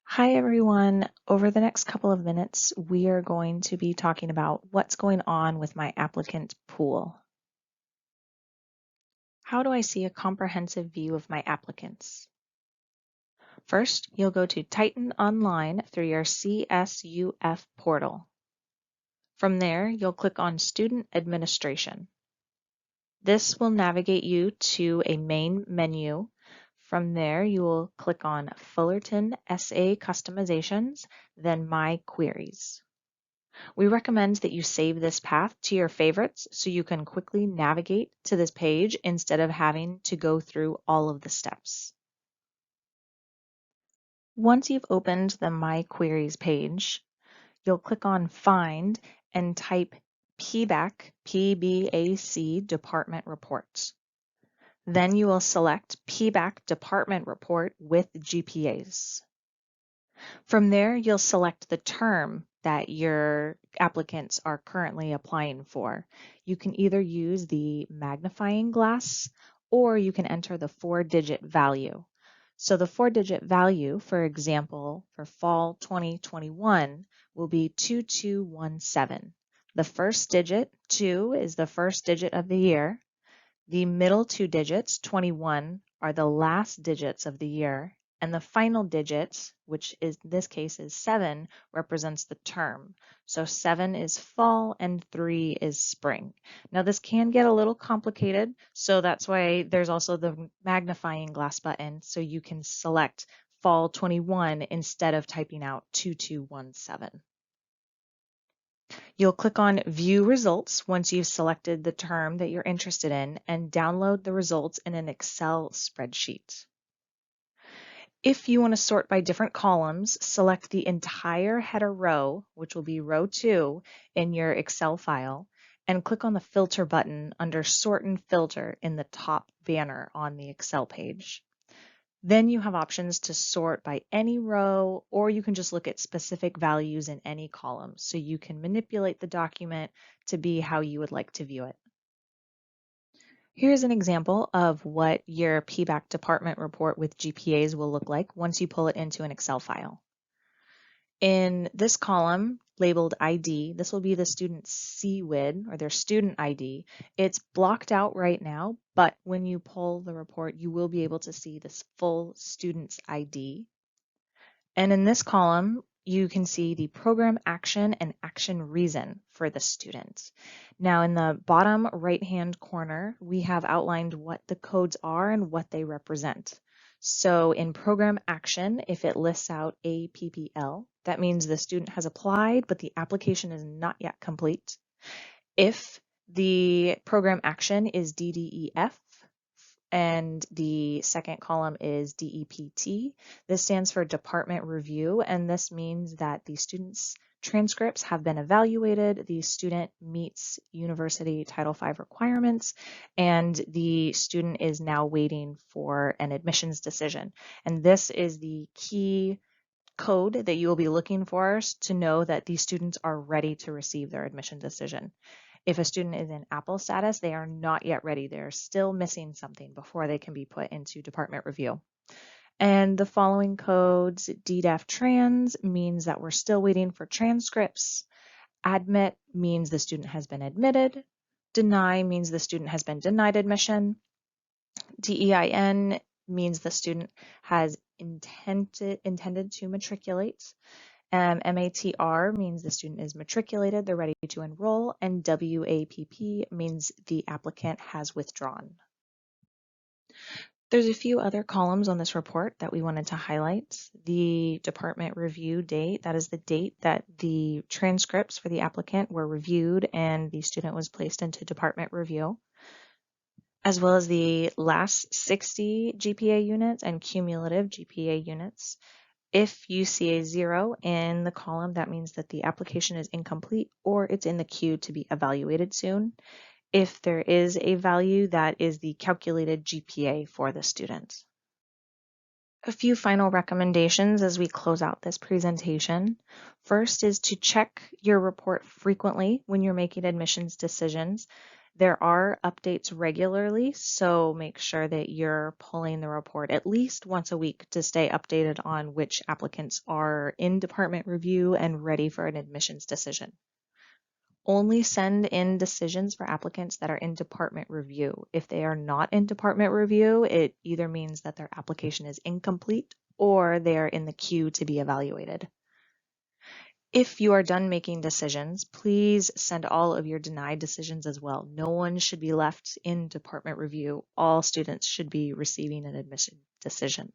Hi everyone. Over the next couple of minutes, we are going to be talking about what's going on with my applicant pool. How do I see a comprehensive view of my applicants? First, you'll go to Titan Online through your CSUF portal. From there, you'll click on Student Administration. This will navigate you to a main menu. From there, you will click on Fullerton SA Customizations, then My Queries. We recommend that you save this path to your favorites so you can quickly navigate to this page instead of having to go through all of the steps. Once you've opened the My Queries page, you'll click on Find and type PBAC Department Reports. Then you will select PBAC Department Report with GPAs. From there, you'll select the term that your applicants are currently applying for. You can either use the magnifying glass or you can enter the 4-digit value. So the 4-digit value, for example, for fall 2021 will be 2217. The first digit, 2, is the first digit of the year. The middle 2 digits, 21, are the last digits of the year, and the final digit, which is in this case is 7, represents the term. So 7 is fall and 3 is spring. Now this can get a little complicated, so that's why there's also the magnifying glass button, so you can select fall 21 instead of typing out 2217. You'll click on View Results once you've selected the term that you're interested in and download the results in an Excel spreadsheet. If you want to sort by different columns, select the entire header row, which will be row 2 in your Excel file, and click on the Filter button under Sort and Filter in the top banner on the Excel page. Then you have options to sort by any row, or you can just look at specific values in any column. So you can manipulate the document to be how you would like to view it. Here's an example of what your PBAC department report with GPAs will look like once you pull it into an Excel file. In this column labeled ID, this will be the student's CWID or their student ID. It's blocked out right now, but when you pull the report, you will be able to see this full student's ID. And in this column, you can see the program action and action reason for the student. Now in the bottom right-hand corner, we have outlined what the codes are and what they represent. So in program action, if it lists out APPL, that means the student has applied, but the application is not yet complete. If the program action is DDEF, and the second column is DEPT. This stands for Department Review, and this means that the student's transcripts have been evaluated, the student meets University Title V requirements, and the student is now waiting for an admissions decision. And this is the key code that you will be looking for to know that these students are ready to receive their admission decision. If a student is in Apple status, they are not yet ready. They're still missing something before they can be put into department review. And the following codes, DDEF trans means that we're still waiting for transcripts. Admit means the student has been admitted. Deny means the student has been denied admission. DEIN means the student has intended to matriculate. MATR means the student is matriculated, they're ready to enroll, and WAPP means the applicant has withdrawn. There's a few other columns on this report that we wanted to highlight. The department review date, that is the date that the transcripts for the applicant were reviewed and the student was placed into department review, as well as the last 60 GPA units and cumulative GPA units. If you see a 0 in the column, that means that the application is incomplete or it's in the queue to be evaluated soon. If there is a value, that is the calculated GPA for the student. A few final recommendations as we close out this presentation. First is to check your report frequently when you're making admissions decisions. There are updates regularly, so make sure that you're pulling the report at least once a week to stay updated on which applicants are in department review and ready for an admissions decision. Only send in decisions for applicants that are in department review. If they are not in department review, it either means that their application is incomplete or they are in the queue to be evaluated. If you are done making decisions, please send all of your denied decisions as well. No one should be left in department review. All students should be receiving an admission decision.